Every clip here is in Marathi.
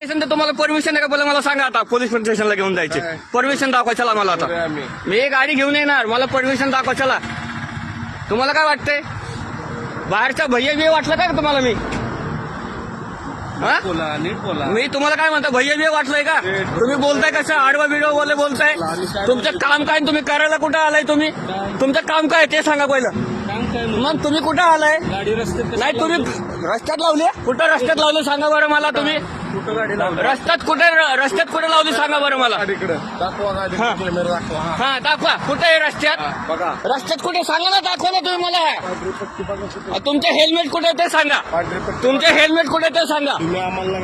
तर तुम्हाला परमिशन आहे का बोला मला सांगा आता पोलीस स्टेशनला घेऊन जायचे परमिशन दाखवा चला मला आता मी गाडी घेऊन येणार मला परमिशन दाखवा चला तुम्हाला काय वाटतंय बाहेरचा भैया बी वाटलं काय तुम्हाला मी मी तुम्हाला काय म्हणतो भैया बी वाटलंय का तुम्ही बोलताय कसं आडवा व्हिडिओ बोले बोलताय तुमचं काम काय तुम्ही करायला कुठं आलाय तुम्ही तुमचं काम काय ते सांगा पहिलं मग तुम्ही कुठं आलाय नाही तुम्ही रस्त्यात लावले कुठं रस्त्यात लावलं सांगा बरं मला तुम्ही रस्त्यात कुठे लावली सांगा बरं मला हा दाखवा कुठे आहे रस्त्यात कुठे सांगा ना दाखवा ना तुम्ही मला तुमचे हेल्मेट कुठे ते सांगा तुमचे हेल्मेट कुठे ते सांगा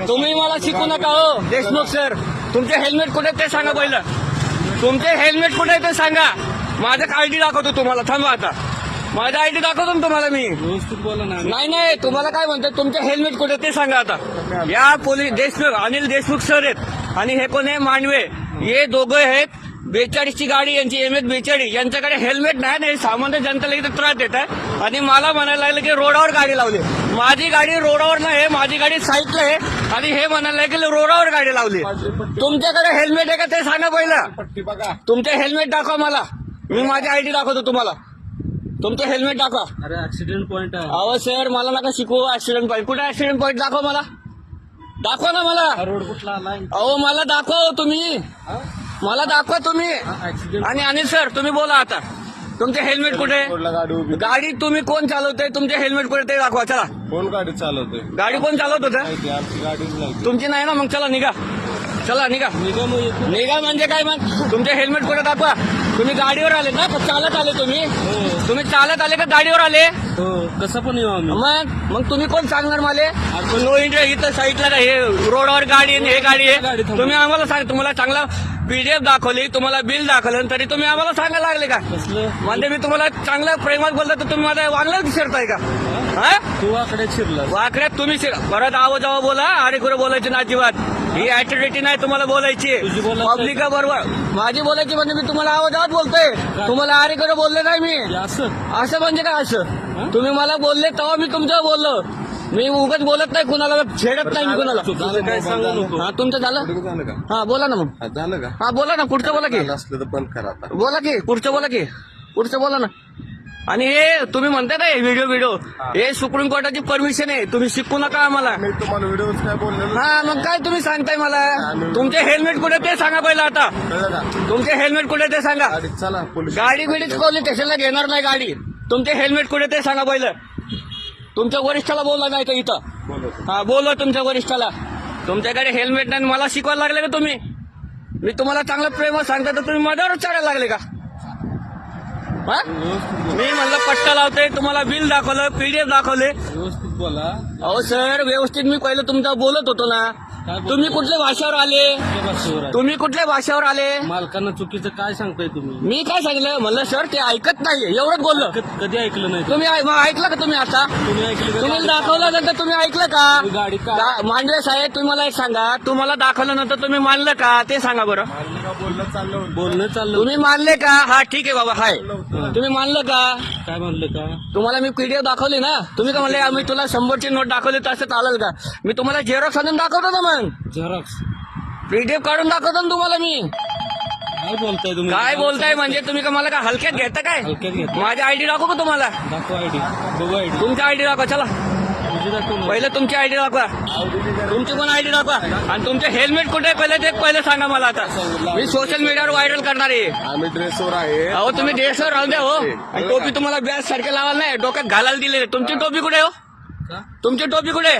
तुम्ही मला शिकू नका हो देशमुख सर तुमचे हेल्मेट कुठे ते सांगा पहिलं तुमचे हेल्मेट कुठे ते सांगा माझं आयडी दाखवतो तुम्हाला थांबा आता माझा आयडी दाखवतो ना तुम्हाला मी नाही तुम्हाला काय म्हणतात तुमचे हेल्मेट कुठे ते सांगा आता या पोलीस देशमुख अनिल देशमुख सर आहेत आणि हे कोण आहे मांडवे हे दोघं आहेत 42 ची गाडी यांची MS 42 यांच्याकडे हेल्मेट नाही सामान्य जनतेला इथे त्रास देत आहे आणि मला म्हणायला लागलं की रोडावर गाडी लावली माझी गाडी रोडावर नाही माझी गाडी साईडला आहे आणि हे म्हणायला लागले की रोडावर गाडी लावली तुमच्याकडे हेल्मेट आहे का ते सांगा पहिलं तुमचे हेल्मेट दाखवा मला मी माझी आयडी दाखवतो तुम्हाला तुमचं हेल्मेट दाखवा अरे ऍक्सिडेंट पॉइंट आहे अहो सर मला नका शिकू ऍक्सिडेंट पॉईंट कुठे ऍक्सिडेंट पॉईंट दाखवा मला दाखवा ना मला रोड कुठला आलाय अहो मला दाखवा तुम्ही मला दाखवा तुम्ही आणि अनिल सर तुम्ही बोला आता तुमचे हेल्मेट कुठे गाडी तुम्ही कोण चालवतोय तुमचे हेल्मेट कुठे ते दाखवा चला कोण गाडी चालवतोय गाडी कोण चालवत होतं आमची गाडी तुमची नाही ना मग चला निघा निघा म्हणजे काय मग तुमचे हेल्मेट कुठे दाखवा तुम्ही गाडीवर आले ना चालत आले तुम्ही चालत आले का गाडीवर आले कसं पण येऊ आम्ही मग तुम्ही कोण सांगणार मला नो इंडिया इथं साईडला हे रोडवर गाडी आहे हे गाडी आहे तुम्ही आम्हाला सांग तुम्हाला चांगला PDF दाखवली तुम्हाला बिल दाखवलं तरी तुम्ही आम्हाला सांगायला लागले का म्हणजे मी तुम्हाला चांगल्या प्रेमात बोलतो तर तुम्ही माझ्या वागण्यात शिरताय का हा तू वाकड्यात शिरला वाकड्यात तुम्ही परत आवाजावा बोला अरे कुठे बोलायची ना अजिबात ही ऍटिट्यूड नाही तुम्हाला बोलायची पब्लिका बरोबर माझी बोलायची म्हणजे मी तुम्हाला आवाजात बोलतोय तुम्हाला अरे कुठे बोलले नाही मी असं म्हणजे काय असं तुम्ही मला बोलले तेव्हा मी तुमच्यावर बोललो मी उगाच बोलत नाही कुणाला छेडत नाही मी कुणाला काय सांगू नको हा तुमचं झालं झालं का हा बोला ना मग झालं का हा बोला ना पुढचं बोला की असलं तर बंद करा आता बोला की पुढचं बोला ना आणि हे तुम्ही म्हणताय ना व्हिडिओ हे सुप्रीम कोर्टाची परमिशन आहे तुम्ही शिकू नका आम्हाला मी तुम्हाला व्हिडिओ काय बोललेलो हा मग काय तुम्ही सांगताय मला तुमचे हेल्मेट कुठे ते सांगा पहिलं आता कळलं का तुमचे हेल्मेट कुठे ते सांगा गाडीत चला पोलीस गाडी बिडीच पोलीस स्टेशनला घेणार नाही गाडी तुमचे हेल्मेट कुठे ते सांगा पहिलं तुमच्या वरिष्ठाला बोलला नाही का इथं हा बोलवा तुमच्या वरिष्ठाला तुमच्याकडे हेल्मेट नाही मला शिकवायला लागले का तुम्ही मी तुम्हाला चांगलं प्रेम सांगता तर तुम्ही माझ्यावर चढायला लागले का हा मी म्हणलं पट्टा लावतोय तुम्हाला बिल दाखवलं PDF दाखवले व्यवस्थित बोला अहो सर व्यवस्थित मी पहिलं तुमचा बोलत होतो ना तुम्ही कुठल्या भाषेवर आले तुम्ही कुठल्या भाषेवर आले मालकांना चुकीचं काय सांगताय तुम्ही मी काय सांगितलं म्हणलं सर ते ऐकत नाही एवढंच बोललं कधी ऐकलं नाही तुम्ही ऐकलं का तुम्ही आता तुम्ही ऐकलं तुम्ही दाखवलं नंतर तुम्ही ऐकलं का गाडी का मांडवे साहेब तुम्ही मला एक सांगा तुम्हाला दाखवलं नंतर तुम्ही मानलं का ते सांगा बरं बोलणं चाललं तुम्ही मानले का हा ठीक आहे बाबा हाय तुम्ही मानलं का काय म्हणलं का तुम्हाला मी PDF दाखवली ना तुम्ही का म्हणले आम्ही तुला 100ची नोट दाखवली तर असं चालेल का मी तुम्हाला झेरॉक्स आणून दाखवतो ना मग झेरॉक्स PDF काढून दाखवतो ना तुम्हाला मी काय बोलताय तुम्ही काय बोलताय म्हणजे तुम्ही का मला का हलक्यात घेता काय हलक्यात घेत माझी आयडी दाखवू का तुम्हाला दाखवा आयडी बघू आयडी तुमची आयडी दाखवा चला तुझी दाखव पहिलं तुमची आयडी दाखवा तुमची पण आयडी दाखवा आणि तुमचे हेल्मेट कुठे पहिले सांगा मला आता मी सोशल मीडियावर व्हायरल करणार आहे आम्ही ड्रेसवर आहे अहो तुम्ही ड्रेसवर राहू द्या हो आणि टोपी तुम्हाला बॅग सारखे लावायला नाही डोक्यात घालायला दिले तुमची टोपी कुठे हो तुमची टोपी कुठे